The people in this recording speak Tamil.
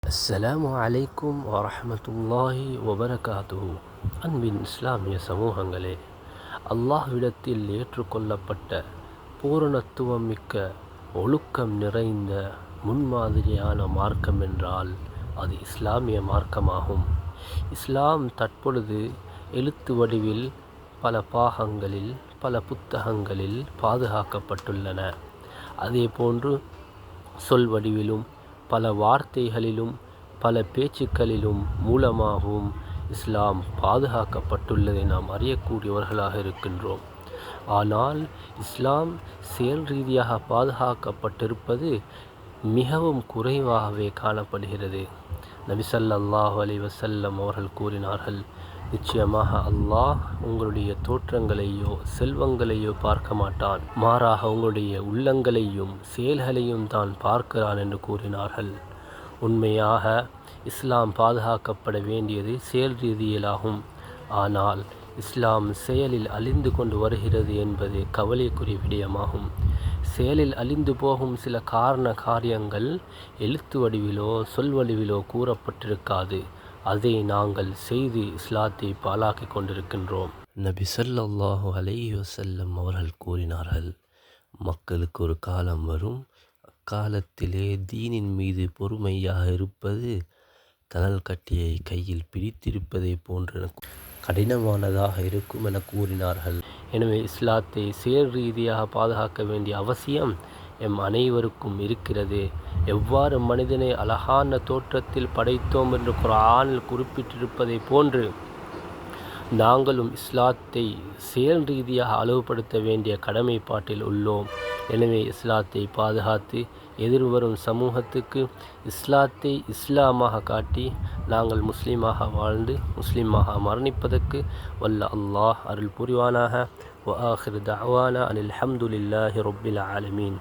அஸ்ஸலாமு அலைக்கும் வரஹ்மத்துல்லாஹி வபரகாத்துஹு. அன்பின் இஸ்லாமிய சமூகங்களே, அல்லாஹ்விடத்தில் ஏற்றுக்கொள்ளப்பட்ட பூரணத்துவம் மிக்க ஒழுக்கம் நிறைந்த முன்மாதிரியான மார்க்கம் என்றால் அது இஸ்லாமிய மார்க்கமாகும். இஸ்லாம் தற்பொழுது எழுத்து வடிவில் பல பாகங்களில் பல புத்தகங்களில் பாதுகாக்கப்பட்டுள்ளன. அதேபோன்று சொல் வடிவிலும் பல வார்த்தைகளிலும் பல பேச்சுக்களிலும் மூலமாகவும் இஸ்லாம் பாதுகாக்கப்பட்டுள்ளதை நாம் அறியக்கூடியவர்களாக இருக்கின்றோம். ஆனால் இஸ்லாம் செயல் ரீதியாக பாதுகாக்கப்பட்டிருப்பது மிகவும் குறைவாகவே காணப்படுகிறது. நபி ஸல்லல்லாஹு அலைஹி வஸல்லம் அவர்கள் கூறினார்கள், நிச்சயமாக அல்லாஹ் உங்களுடைய தோற்றங்களையோ செல்வங்களையோ பார்க்க மாட்டான், மாறாக உங்களுடைய உள்ளங்களையும் செயல்களையும் தான் பார்க்கிறான் என்று கூறினார்கள். உண்மையாக இஸ்லாம் பாதுகாக்கப்பட வேண்டியது செயல் ரீதியிலாகும். ஆனால் இஸ்லாம் செயலில் அழிந்து கொண்டு வருகிறது என்பது கவலைக்குரிய விடயமாகும். செயலில் அழிந்து போகும் சில காரியங்கள் எழுத்து வடிவிலோ சொல் வடிவிலோ கூறப்பட்டிருக்காது. அதை நாங்கள் செய்து இஸ்லாத்தை பாழாக்கி கொண்டிருக்கின்றோம். நபி ஸல்லல்லாஹு அலைஹி வஸல்லம் அவர்கள் கூறினார்கள், மக்களுக்கு ஒரு காலம் வரும், அக்காலத்திலே தீனின் மீது பொறுமையாக இருப்பது தணல் கட்டியை கையில் பிடித்திருப்பதை போன்ற கடினமானதாக இருக்கும் என கூறினார்கள். எனவே இஸ்லாத்தை செயல் ரீதியாக பாதுகாக்க வேண்டிய அவசியம் எம் அனைவருக்கும் இருக்கிறது. எவ்வாறு மனிதனை அழகான தோற்றத்தில் படைத்தோம் என்று குர்ஆனில் குறிப்பிட்டிருப்பதை போன்று நாங்களும் இஸ்லாத்தை செயல் ரீதியாக அளவுபடுத்த வேண்டிய கடமைப்பாட்டில் உள்ளோம். எனவே இஸ்லாத்தை பாதுகாத்து எதிர்வரும் சமூகத்துக்கு இஸ்லாத்தை இஸ்லாமாக காட்டி நாங்கள் முஸ்லீமாக வாழ்ந்து முஸ்லீமாக மரணிப்பதற்கு வல்ல அல்லாஹ் அருள் புரிவானாக. வ ஆகிரு தஅவானா அனில் ஹம்துலில்லாஹி ரப்பில் ஆலமீன்.